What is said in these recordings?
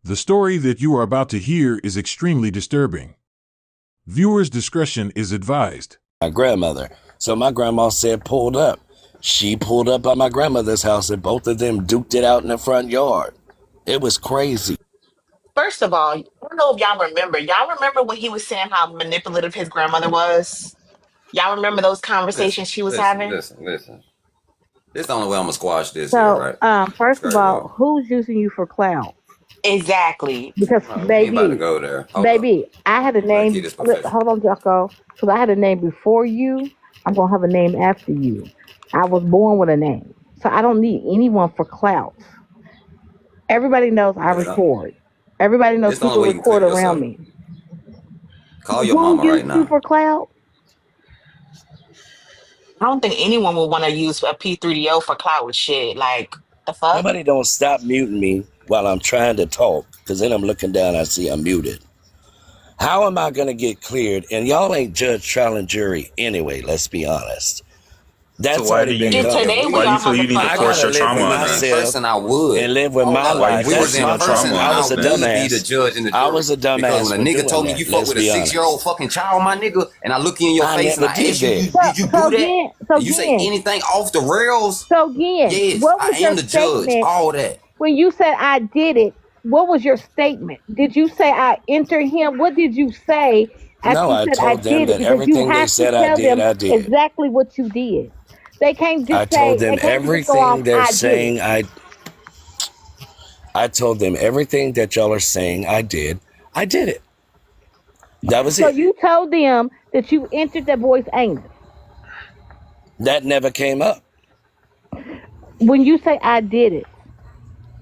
The story that you are about to hear is extremely disturbing. Viewers' discretion is advised. My grandmother. So my grandma said pulled up. She pulled up by my grandmother's house and both of them duked it out in the front yard. It was crazy. First of all, I don't know if y'all remember. Y'all remember when he was saying how manipulative his grandmother was? Y'all remember those Listen, conversations she was listen, having? listen, listen. This is the only way I'm gonna squash this here, So, right? first of Straight all, up. who's using you for clout? Exactly. Because, We ain't about to baby, go there. Hold up. baby, I had a Let's keep name. this professional. Hold on, Jocko. Because I had a name before you. I'm gonna have a name after you. I was born with a name, so I don't need anyone for clout. Everybody knows I Yeah, record. Everybody knows this the only people way you can clear record around yourself. me. Call your Who mama right used you now. for clout? I don't think anyone would want to use a P3DO for clout with shit. Like, the fuck? Somebody don't stop muting me while I'm trying to talk, because then I'm looking down, I see I'm muted. How am I going to get cleared? And y'all ain't judge, trial, and jury anyway, let's be honest. So That's why do already you been need And to, done. today If we why do we you all feel have the you need to I fucking force gotta your right. live trauma with we on was in us? myself person, I would. and live with Hold my up. Why you life. We was That's forcing in my your person, trauma truth. on and I I was us, a would man? be the dumbass. judge and the I jury. was a Because dumbass when a for nigga doing told me that. you fuck Let's with a be 6-year-old honest. fucking child, my nigga, and I look you in your I face and never I did ask you, that. did you do that? And you say Again, anything off the rails? Yes, what I was am your the judge. statement All that. when you said I did it? What was your statement? Did you say I entered him? What did you say after No, you I said I told them did it? that Because you everything they have to said I tell did, them I did. exactly what you did. They can't I just told say they them can't just go off everything they're I did it. saying I told them everything that y'all are saying I did. I did it. That was So it. you told them that you entered that boy's anus. That never came up. When you say I did it,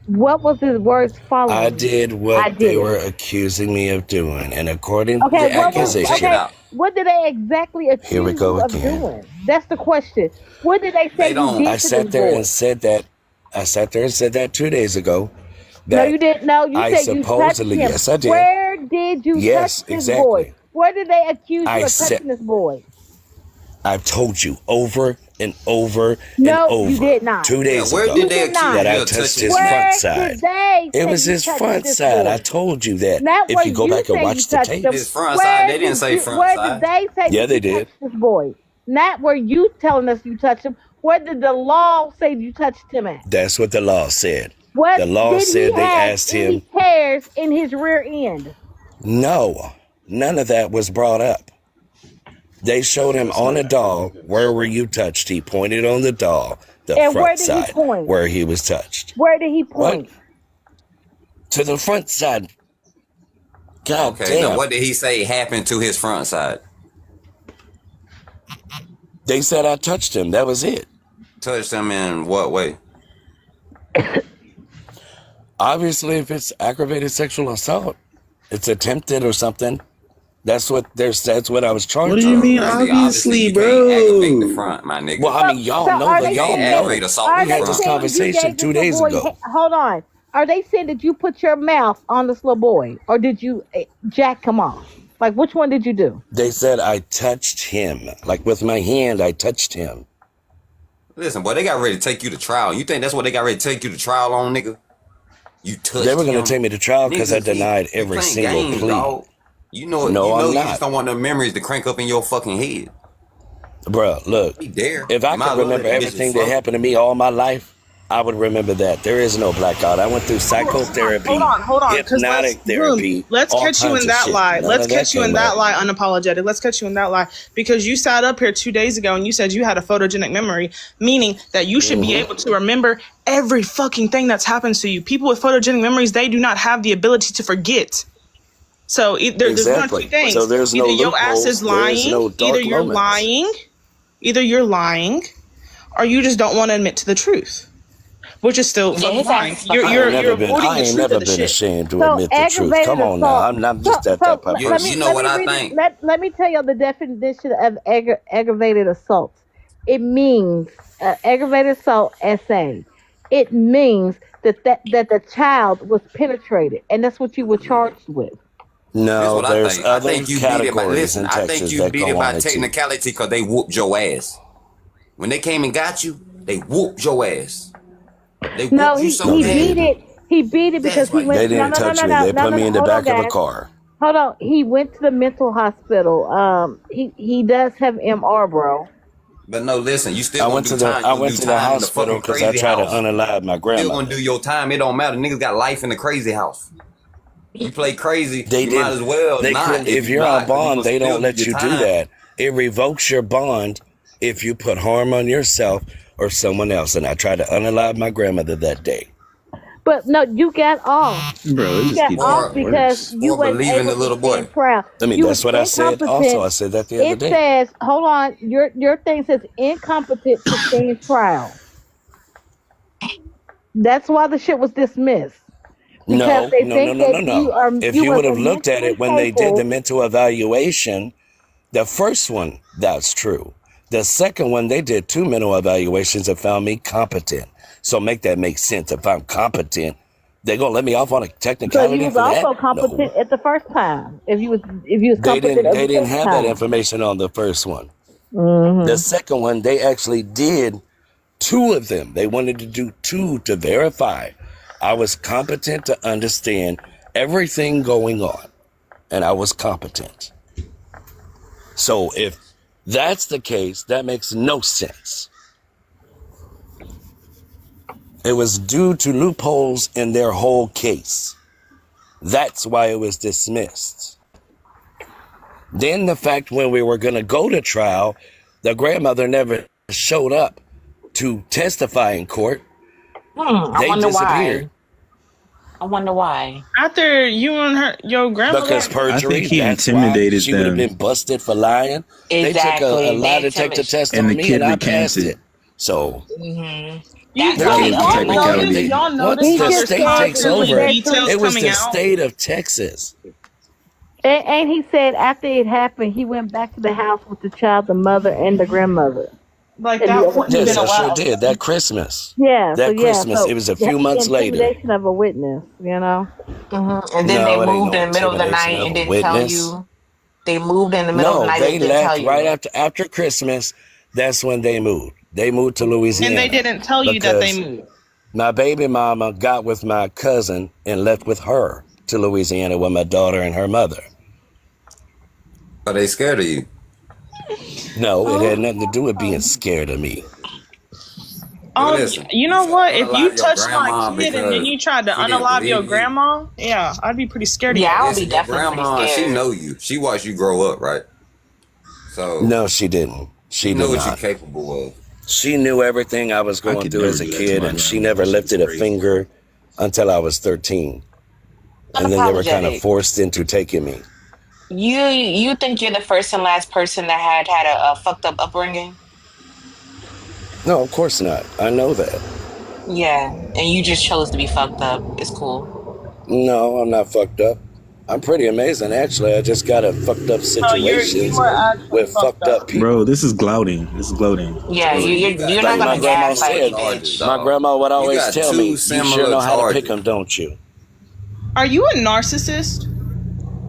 what was his words I following? did I what they did it. were accusing me of doing. And according to Okay, the what was Check it okay? accusation, out. What did they exactly here we accuse go you of again. doing? That's the question. What did they say They you don't. I did to this sat there boy? and said that. I sat there and said that 2 days ago. No, you That didn't. No, you I said you touched supposedly, him. yes, I did. Where did you touch Yes, this boy? exactly. Where did they accuse you I of said, touching this boy? I've told you over and over and No, you over did not. Yeah, 2 days where ago did You they did accuse that not. you I of touched touching his his front man? Where did side. they It say was you his touched front this side. I boy? told you that. Not If where you go you back and say you watch the touched him. His tapes, front side. Where They didn't did say you? front Where did side. they say yeah, that they you did. touched this boy? Not where you telling us you touched him. Where did the law say you touched him at? That's what the law said. What The law did he said they have asked any him. tears in his rear end? No, none of that was brought up. They showed him on a doll where were you touched. He pointed on the doll, the And where front did he side, point? where he was touched. Where did he What? point? To the front side. God Okay, now damn. what did he say happened to his front side? They said I touched him. That was it. Touched him in what way? Obviously, if it's aggravated sexual assault, it's attempted or something. That's what I was What do charged you mean, with. Nigga, obviously obviously, you can't aggravate the bro? front, my Well, nigga. I mean, So y'all know are the You they y'all can't saying? know. aggravate assault Are the We had they this front. saying you conversation gave this two little days boy? ago. Hold on. Are they saying that you put your mouth on this little boy, or did you jack him off? Like, which one did you do? They said I touched him. Like with my hand, I touched him. Listen, boy, they got ready to take you to trial. You think that's what they got ready to take you to trial on, nigga? You They touched were going to him? take me to trial because I Niggas, denied you every playing single games, plea. dog. You know No, I'm you just not. don't want the memories to crank up in your fucking head. Bruh, look, He dare. if You I might could as well let remember that bitch everything that float. happened to me all my life, I would remember that. There is no blackout. I went through Hold psychotherapy, on, hold on, because hypnotic boom, therapy, let's all catch you kinds in of that shit. lie. None Let's of that catch you in came up. that lie, unapologetic. Let's catch you in that lie because you sat up here 2 days ago and you said you had a photogenic memory, meaning that you should be able to remember every fucking thing that's happened to you. People with photogenic memories, they do not have the ability to forget. So there's one of two Exactly. So things: there's no either your ass is loopholes. There is lying, no dark moments. either you're lying, or you just don't want to admit to the truth, which is still Yeah, fucking his lying. ass is You're fucking you're lying. you're avoiding I the ain't truth of never the been shit. ashamed to So admit the truth. aggravated Come on now. assault. I'm So just that type of You let person. me know let what me I read. think? Let me tell you the definition of aggravated assault. It means aggravated assault. SA. It means that the child was penetrated, and that's what you were charged with. This is No, what I there's think. I other think you beat it by categories listen. in I think Texas you that beat it go by on it too. technicality because they whooped your ass. When they came and got you, they whooped your ass. They No, whooped you so No, he they beat bad. didn't. it. He beat it because That's he why went. They No, didn't no, no, touch no, me. no, They no, put no, me no. in the Hold on, back of a guys. car. Hold on. He went to the mental hospital. He does have MR, bro. But no, listen, you still I gonna went do to the time. I You gonna went do to the time in the hospital fucking because I crazy tried to house. unalive my You still gonna grandmother. do your time. It don't matter. Niggas got life in the crazy house. You play crazy, They you might didn't. as well They not couldn't. if If you you're on not, because you bond, gonna they still don't do let your you do time. that. It revokes your bond if you put harm on yourself or someone else. And I tried to unalive my grandmother that day. But no, you got off. Bro, it You just got keeps off getting Or because worse. you or wasn't believe in the able to little stand boy. trial. I mean, You was that's what I said. Also, incompetent. I said that the other It day. says, hold on, your thing says incompetent to stand trial. That's why the shit was dismissed. Because No, they no, no, think no, that no, no. If you you would have wasn't looked at mentally it when they did the capable. mental evaluation, the first one, that's true. The second one, they did 2 mental evaluations and found me competent. So make that make sense. If I'm competent, they gonna let me off on a So you technicality was for that? also competent No. at the first time. If you was competent at They the didn't second have that time. information on the first one. The Hmm. second one, they actually did 2 of them. They wanted to do 2 to verify I was competent to understand everything going on, and I was competent. So if that's the case, that makes no sense. It was due to loopholes in their whole case. That's why it was dismissed. Then the fact when we were going to go to trial, the grandmother never showed up to testify in court. I They wonder disappeared why. I wonder why. After you and your because grandmother, I think perjury. he That's why intimidated she would have them, been busted for lying. They took a Exactly. lie They detector intimidate. test and the on me and kid I passed recanted. it. So Hmm. you That's they why y'all they didn't y'all care didn't what move. notice they y'all once notice He the how just there's state said takes it was constantly over, actually, details it was coming the out. state of Texas. and he said after it happened, he went back to the house with the child, the mother, and the grandmother, Like and the that other wouldn't have Yes, been kid. I sure allowed. did. That Christmas. So That yeah, Christmas. It so was a that's few the months later. intimidation of a witness, you know. And then they No, it ain't moved no in the middle of the intimidation night of and a didn't tell witness. you. They moved in the middle of the No, night and they didn't tell left right you. after Christmas. That's when they moved. They moved to And they Louisiana didn't tell you that they because moved. my baby mama got with my cousin and left with her to Louisiana with my daughter and her mother. Are they scared of you? No, it had Oh, nothing to do with being scared of me. Nigga, oh, listen. you You know try to what? If you unalive your touched my grandma kid and then because you tried to she didn't unalive believe your in you. grandma, yeah, I'd be pretty scared of Yeah, your I would ass. be Listen, your definitely pretty grandma, she scared. know you. She watched you grow up, right? So No, she didn't. she She know did what you're not. capable of. She knew everything I was I going could through never as a do that to kid, my and she grandma. never That shit is lifted a crazy. finger until I was 13. And then they were kind of Unapologetic. forced into taking me. You think you're the first and last person that had a fucked up upbringing? No, of course not. I know that. Yeah, and you just chose to be fucked up. It's cool. No, I'm not fucked up. I'm pretty amazing, actually. I just got in fucked up No, you situations are actually with fucked fucked up up. people. Bro, this is gloating. This is gloating. It's Yeah, Listen, gloating. you're you got you're not Like gonna my two grandma gaslight similar me, said, charges, bitch. my dog. grandma would You always got tell two me, you sure similar know how to pick charges. them, don't you? Are you a narcissist?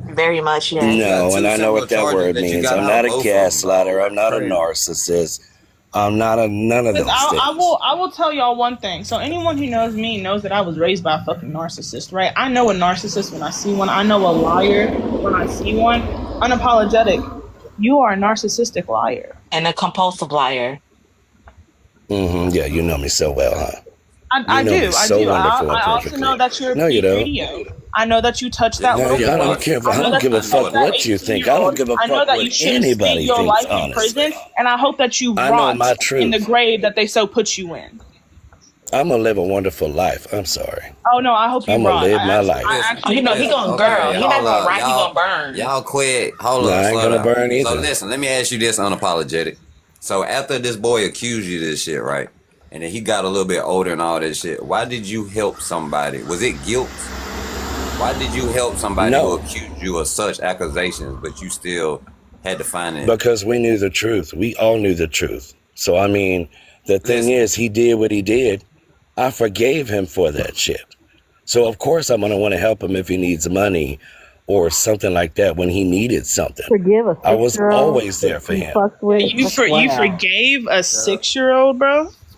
Very much, You yes. got No, and two I know similar what that charges word that you means. got I'm not out a both of them, dog. gaslighter. I'm That's not a crazy. narcissist. I'm not a none of Because those things. I will tell y'all one thing. So anyone who knows me knows that I was raised by a fucking narcissist, right? I know a narcissist when I see one. I know a liar when I see one. Unapologetic. You are a narcissistic liar. And a compulsive liar. Yeah, you know me so well, huh? You I know me do. I so do. wonderful and I also know perfectly. that you're No, you don't. P3DO. I know that you touched Yeah, that No, little I boy. don't care. I I know don't that give you a touched fuck that what you think. I don't 18-year-old. give a I know fuck that what you should have spent anybody your thinks, life in honestly. prison, and I hope that you I know rot my in the truth. grave that they so put you in. I'm going to live a wonderful life. I'm sorry. Oh no, I hope you I'm going to rot. live my I life. listen, Oh, actually hope he that listen. gonna you rot. girl. Okay, He not hold gonna up, ride. He gonna burn. y'all quit. Hold No, up, I ain't slow going to down. burn So either. listen, let me ask you this, unapologetic. So after this boy accused you of this shit, right? And then he got a little bit older and all this shit. Why did you help somebody? Was it guilt? Why did you help somebody who No, accused you of such accusations, but you still had to find it? because we knew the truth. We all knew the truth. So, I mean, the thing Listen, is, he did what he did. I forgave him for that shit. So, of course, I'm going to want to help him if he needs money or something like that when he needed something. Forgive a I was 6-year-old always there for you him. fucked with. You Wow. forgave a 6-year-old, bro?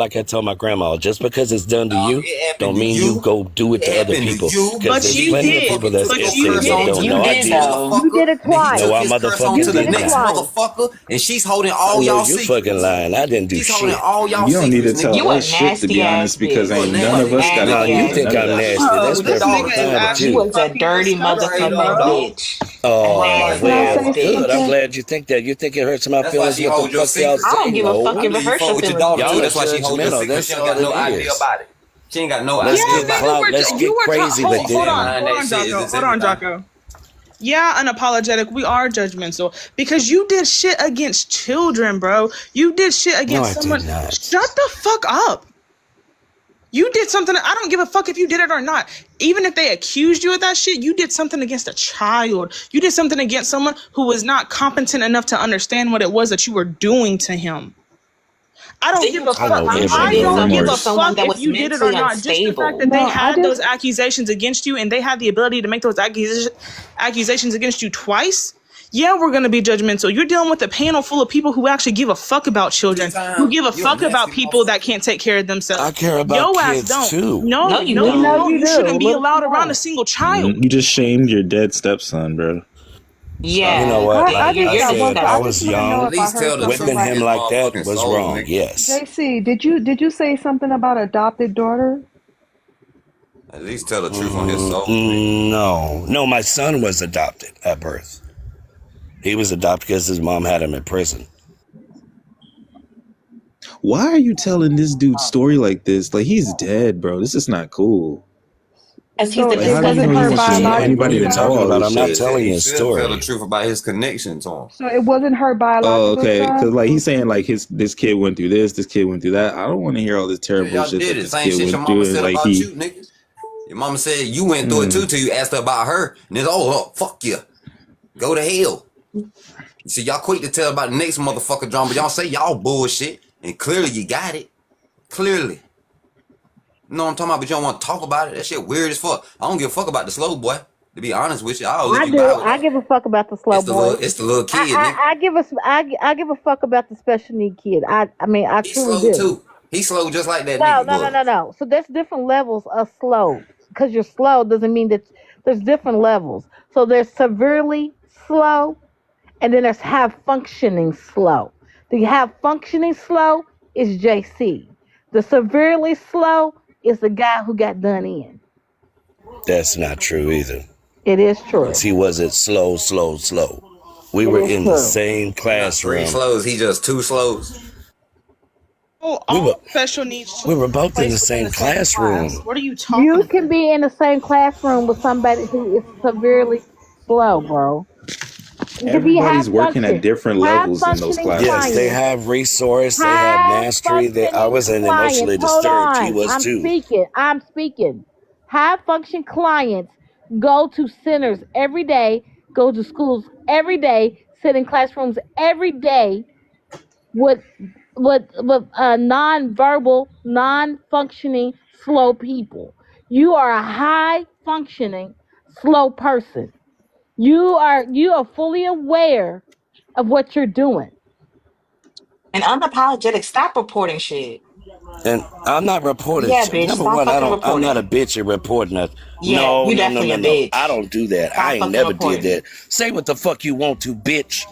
like I told my grandma, just because it's done to you, It happened don't to mean you. you go do it to It other happened to people. you. Because But there's you plenty did. of people that took But his you curse did on it. to You the No, I did next didn't. though. motherfucker. You did it And then he twice. No, took I his curse on motherfucking to the did it next not. twice. motherfucker, and she's holding I all know y'all you secrets. fucking lying. I didn't do She's holding shit. all y'all You don't need to secrets, nigga. tell You a us shit, to be nasty ass honest, because bitch. ain't You none a of us got No, nasty you anything ass with think none of I'm that bitch. shit. nasty. That's This dog perfectly nigga was is fine there. with You actually you. was a fucking dirty disgusting, Straight motherfucking up, bro. dog. bitch. Oh, Nasty Can I ass well, say good. I'm bitch. something? glad you think that. You think it hurts my That's why feelings she what the holds your fuck y'all secrets. I don't say? give a fuck No. if I it mean, you hurts your fuck with your feelings dog what too. Y'all you are That's why she holds your judgmental. secrets. That's She don't all got it no idea is. about it. She ain't got no Let's idea Yeah, get about you it. clout. were. Let's You get were. crazy All with she Hold this. said on. behind Hold that on, shit is Jocko. it's Hold on, everything. Jocko. Yeah, unapologetic. We are judgmental because you did shit against children, bro. You did shit No, against I did someone. not. Shut the fuck up. You did something. I don't give a fuck if you did it or not. Even if they accused you of that shit, you did something against a child. You did something against someone who was not competent enough to understand what it was that you were doing to him. I don't give Didn't a I fuck. know I competent everything. No don't enough give for a remorse. someone fuck that if was you did it or mentally not. Just the fact that unstable. they No, I had just those accusations against you and they had the ability to make those accusations against you twice. Yeah, we're gonna be judgmental. You're dealing with a panel full of people who actually give a fuck about children, who Anytime give a you a fuck about nasty people that motherfucker. can't take care of I themselves. care about Yo ass kids don't. too. No, No, you no, we you know don't. don't. you You do. shouldn't be Let us allowed around a know. single child. You just shamed your dead stepson, bro. You Yeah, know what? I Like you're, I just you're got one. said, I I just was disgusting. want to know At young. if I least heard tell the something truth Whipping from right. him his like that motherfucking was soul, wrong. nigga. Yes. JC, did you say something about adopted daughter? At least tell the truth from his soul, nigga. No. My son was adopted at birth. He was adopted because his mom had him in prison. Why are you telling this dude's story like this? Like, he's dead, bro. This is not cool. Because he's So a Like, it how do you wasn't know he her wants to disgusting tell What, human what are anybody you to biological know talking being. all about? this I'm not He shit? said telling he you a should tell the story. truth about his connection to him. So it wasn't her Oh, biological okay. Because son? like he's saying like this kid went through this kid went through that. I don't want to hear all this Yeah, terrible y'all shit did that it. this Same kid shit your went mama through. And said like about you, nigga. Your mama said you went through it too till you asked her about her. And then, fuck you. Go to hell. See, y'all quick to tell about the next motherfucker drama, but y'all say y'all bullshit. And clearly you got it. Clearly. You know what I'm talking about, but you don't want to talk about it. That shit weird as fuck. I don't give a fuck about the slow boy. To be honest with you, I'll let I you buy do. with I that. give a fuck about the slow boy. It's the little kid, nigga. I give a fuck about the special need kid. I mean, I He's truly slow do. too. He's slow just like that No, nigga no, no, no, was. no. So there's different levels of slow. Because you're slow doesn't mean that there's different levels. So there's severely slow, and then there's have functioning slow. The have functioning slow is JC. The severely slow is the guy who got done in. That's not true either. It is Because true. he wasn't slow. We It were is in the true. same He not three classroom. slows. He just two slows. Oh, We were all special needs we children were are both in the placed within same the same class. classroom. What are you talking You about? can be in the same classroom with somebody who is severely slow, bro. You can be high Everybody's working at function, different high levels in those functioning Yes, they classes. clients, have resource, they have high mastery. I functioning wasn't clients. emotionally Hold disturbed. He on, was I'm too. speaking. I'm speaking. High function clients go to centers every day, go to schools every day, sit in classrooms every day with non-verbal, non-functioning, slow people. You are a high functioning, slow person. You are fully aware of what you're doing. And unapologetic, stop reporting shit. And I'm not reporting Yeah, shit. bitch, Number stop one, fucking I'm not a reporting. bitch at reporting us. Yeah, No, you no, no, definitely no, a no. I bitch. don't do that. I Stop ain't fucking never did reporting. that. Say what the fuck you want to, bitch.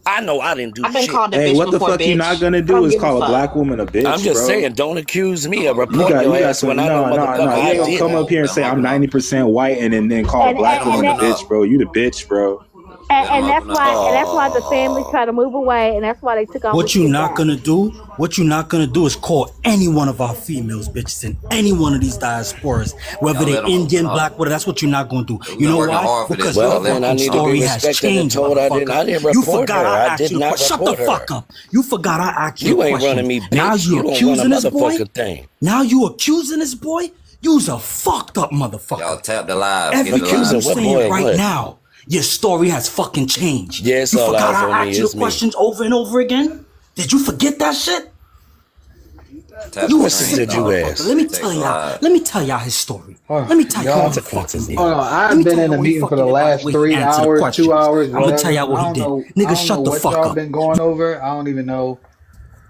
I know I didn't do I've been shit. called a Hey, bitch what the before, fuck you not bitch. gonna I do don't is give a call a fuck. black woman a I'm bitch, just bro. saying, don't accuse me of You reporting got your you got ass when some I know motherfucker no. You I ain't gonna did come it. up here and Let him say I'm open up. 90% white and then call a And Let black him and woman a that, open bitch, up. bro. You the bitch, bro. Let him and open up. that's why the family tried to move away, and that's why they took all the What you shit not back. gonna do? What you not gonna do is call any one of our females bitches in any one of these diasporas, whether Y'all they let him open Indian, up. black, whatever. That's what you're not gonna do. We've You been know working why? hard for this. Because your Well, Y'all let then him I fucking need open to up. be story has respected and changed, told I motherfucker. didn't You report forgot her. I I asked did you the not question. Shut the report fuck her. up. You forgot I asked you a You ain't running question. me, Now bitch. you You don't run a accusing this boy? motherfucking thing. Now you accusing this boy? You's a fucked up Y'all motherfucker. tap the live. Get the Everything live. you Accusing what saying boy of right what? now, your story has fucking changed. Yeah, it's You all forgot eyes on I me. asked you It's the me. questions over and over again? Did you forget that shit? What Tap the You a questions screen, did sick you dog. motherfucker. ask? Let me Text tell the y'all. live. Let me tell y'all his story. Oh, Let me tell y'all y'all, what he fucking Consequences, did. hold nigga. on. Let I've me been tell in y'all a what he meeting for the fucking did by the last way he 3 answered the hours, question. 2 hours, I'm gonna tell whatever. y'all what he did. I Nigga, don't know shut the what fuck y'all up. been going over. I don't even know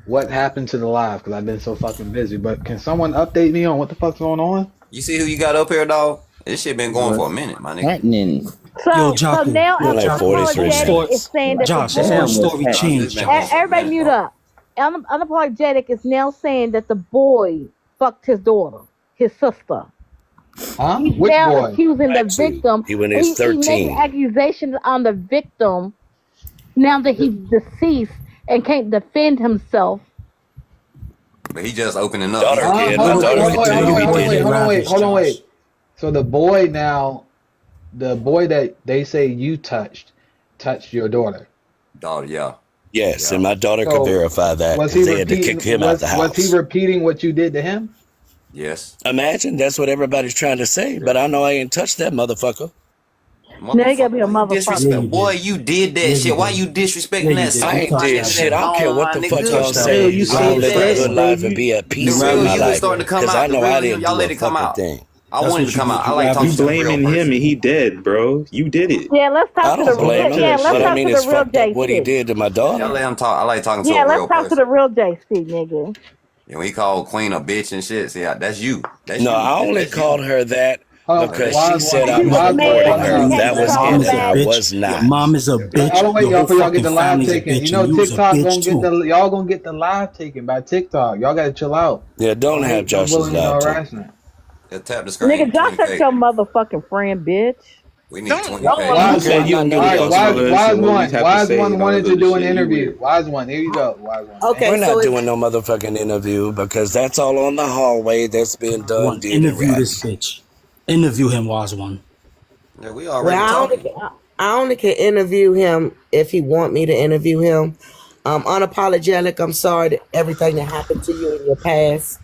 what happened to the live because I've been so fucking busy. But can someone update me on what the fuck's going on? You see who you got up here, dog? This shit been going for a minute, my nigga. Happening. So Jocko, now Been like 43 unapologetic minutes. is saying that Josh, the this boy. whole Damn, story what's changed. This been going for a Everybody minute, mute though. up. Unapologetic is now saying that the boy fucked his daughter, his sister. Huh? He's Which now boy? accusing the Actually, victim. he when he was He's making 13. accusations on the victim now that he's deceased and can't defend himself. But he just opening up. Daughter He- can. Hold My on, daughter hold can on, tell hold you on, he hold on, did wait, it. hold on, wait, Ravish, hold on, Josh. wait. So the boy now, the boy that they say you touched your daughter. Dog, yeah. Yes, Yeah. and my daughter could So verify that was because he they had to kick repeating? him out the Was he house. repeating what you did to him? Yes. Imagine that's what everybody's trying to say, but I know I ain't touched that motherfucker. Now you gotta be a Boy, you motherfucker. Yeah, disrespect. you Boy, did. you did that Yeah, shit. you Why did. you Yeah, disrespecting you that did. I soul? You ain't touched did that shit. I man. don't care what the Nigga. fuck y'all Hell, say. you I say don't live a fresh, good bro. life and be at The peace real with my you is life starting to come because out. I The know I real you, didn't y'all do let a it come fucking out. thing. I That's want it what to you come did. out. I You like grabbed talking You his to the dick. real blaming him person. and he dead, bro. You did it. Yeah, let's I talk to the don't blame him, yeah, let's but I talk mean to the it's real fucked up what he JC. did to my Y'all daughter. let him talk. I like talking to Yeah, a let's real talk to person. the real JC, nigga. And when he called Queen a bitch and shit, see, that's you. That's No, you. I only That's you. called her that Hold But on, because that's she wise one, said And I he was wise one, recorded mad time and he her. out. can't That Your was control mom it, his is and a I anger. bitch. was Your not. mom is a bitch. Hold on, wait, Your y'all, whole for y'all get the fucking live family's a taken. You bitch, and know, you's a TikTok bitch gonna get too. y'all gonna get the live taken by TikTok. Y'all gotta chill out. Yeah, don't No have hate, no Josh's bullying, no live tape. harassment. just tap the Nigga, screen. Josh, that's 20K. your motherfucking friend, bitch. We need Don't 20K. I don't Wise care. said I'm one. he not don't All give new a to right, fuck y'all about wise, shit. us wise and what we one, have to wise say one and all wanted this to other do an shit. You interview. weird. Wise one, here you go. Wise one. Okay, We're not so doing no motherfucking interview because that's all on the hallway that's being done, One, did and interview this rapped. bitch. Interview him, was one. Yeah, we well, already talking. I only can interview him if he want me to interview him. Unapologetic. I'm sorry that everything that happened to you in your past.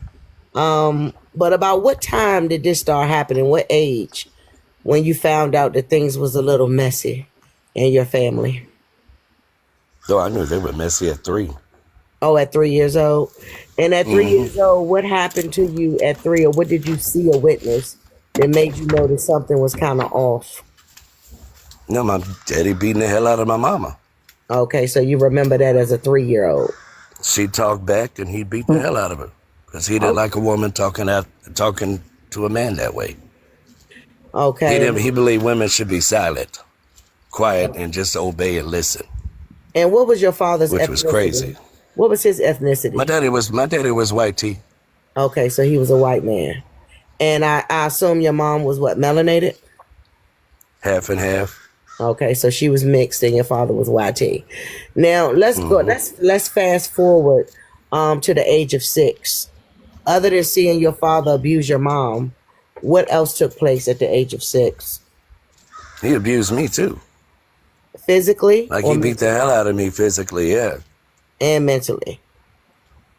But about what time did this start happening? What age when you found out that things was a little messy in your family? Though I knew they were messy at 3. Oh, at 3 years old. And at 3 years old, what happened to you at 3, or what did you see or witness that made you know that something was kind of off? No, my daddy beating the hell out of my mama. Okay, so you remember that as a 3-year-old. She talked back and he beat the hell out of her because he didn't Oh, like a woman talking to a man that way. okay. He believed women should be silent, quiet, and just obey and listen, And what was your father's which was ethnicity? crazy. What was his My ethnicity? daddy was white tea, Okay, so he was a white man. And I assume your mom was what, melanated? half and half. Okay, so she was mixed and your father was YT. Now let's go. Let's fast forward to the age of 6. Other than seeing your father abuse your mom, what else took place at the age of 6? He abused me too. Physically Like or he beat the mentally? hell out of me physically, yeah, And mentally.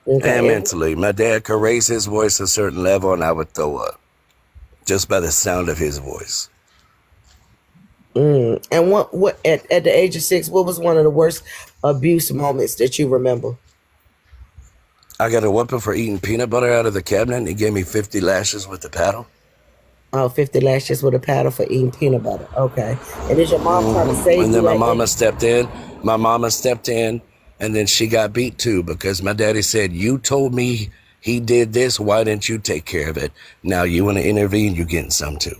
and Okay. mentally. My dad could raise his voice a certain level and I would throw up just by the sound of his voice. And what at the age of 6, what was one of the worst abuse moments that you remember? I got a whooping for eating peanut butter out of the cabinet and he gave me 50 lashes with the paddle. Oh, 50 lashes with a paddle for eating peanut butter. Okay. And is your mom trying to save And then you my at mama that? stepped in. And then she got beat too because my daddy said, "You told me he did this. Why didn't you take care of it? Now you want to intervene, you getting some too."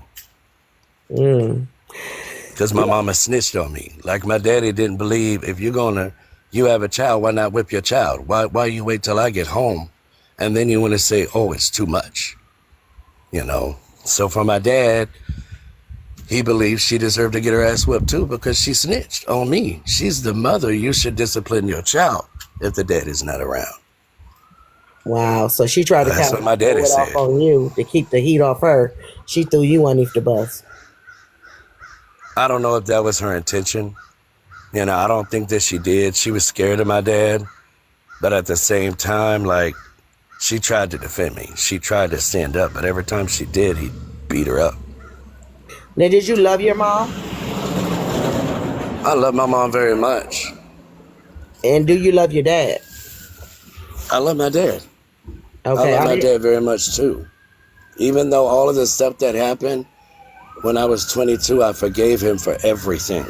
Because my mama snitched on me. Like my daddy didn't believe if you have a child, why not whip your child? Why you wait till I get home? And then you want to say, oh, it's too much. You know? So for my dad, he believes she deserved to get her ass whipped too because she snitched on me. She's the mother. You should discipline your child if the dad is not around. Wow. So she tried to That's kind what of my throw daddy it off said. on you to keep the heat off her. She threw you underneath the bus. I don't know if that was her intention. You know, I don't think that she did. She was scared of my dad. But at the same time, like, she tried to defend me. She tried to stand up. But every time she did, he beat her up. Now, did you love your mom? I love my mom very much. And do you love your dad? I love my dad. Okay. I love my dad very much too. Even though all of the stuff that happened when I was 22, I forgave him for everything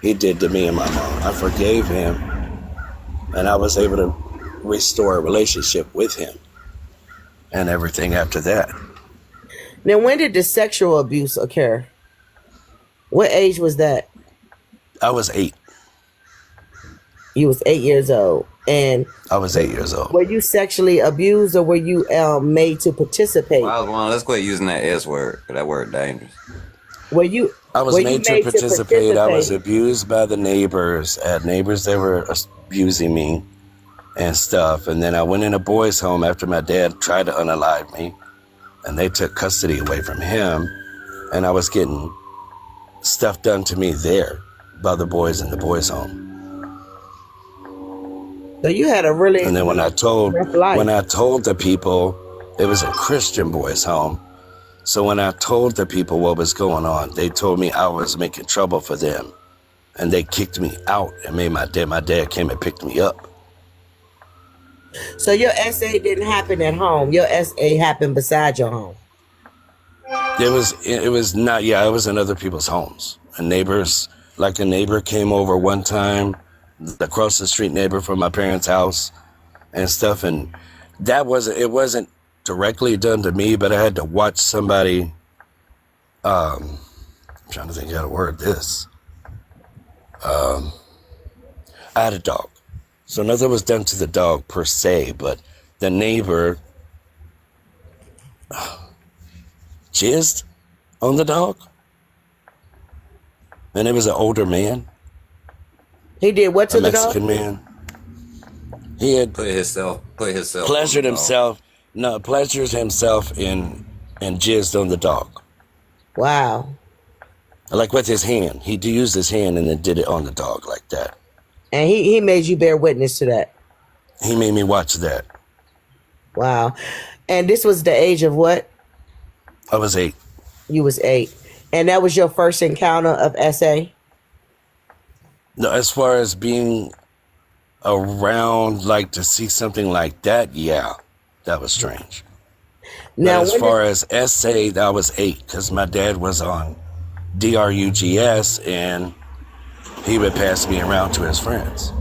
he did to me and my mom. I forgave him, and I was able to restore a relationship with him and everything after that. Now, when did the sexual abuse occur? What age was that? I was 8. You was 8 years old. And I was 8 years old. were you sexually abused or were you made to participate? Well, let's quit using that S word, because that word dangerous. Were you? I was were made to participate. I was abused by the neighbors. I had neighbors that were abusing me and stuff. And then I went in a boys' home after my dad tried to unalive me. And they took custody away from him. And I was getting stuff done to me there by the boys in the boys' home. So you had a really... And then when I told the people, it was a Christian boys' home. So when I told the people what was going on, they told me I was making trouble for them. And they kicked me out and made my dad came and picked me up. So your SA didn't happen at home. Your SA happened beside your home. It was not, it was in other people's homes. And neighbors, like a neighbor came over one time, across the street neighbor from my parents' house and stuff. And it wasn't directly done to me, but I had to watch somebody, I'm trying to think how to word this. I had a dog. So nothing was done to the dog per se, but the neighbor jizzed on the dog. And it was an older man. He did what to the dog? A Mexican man. He had pleasured himself and jizzed on the dog. Wow. Like with his hand. He used his hand and then did it on the dog like that. And he made you bear witness to that? He made me watch that. Wow. And this was the age of what? I was 8. You was 8. And that was your first encounter of SA? No, as far as being around, like to see something like that, yeah, that was strange. Now, as far as SA, I was 8 because my dad was on DRUGS and he would pass me around to his friends.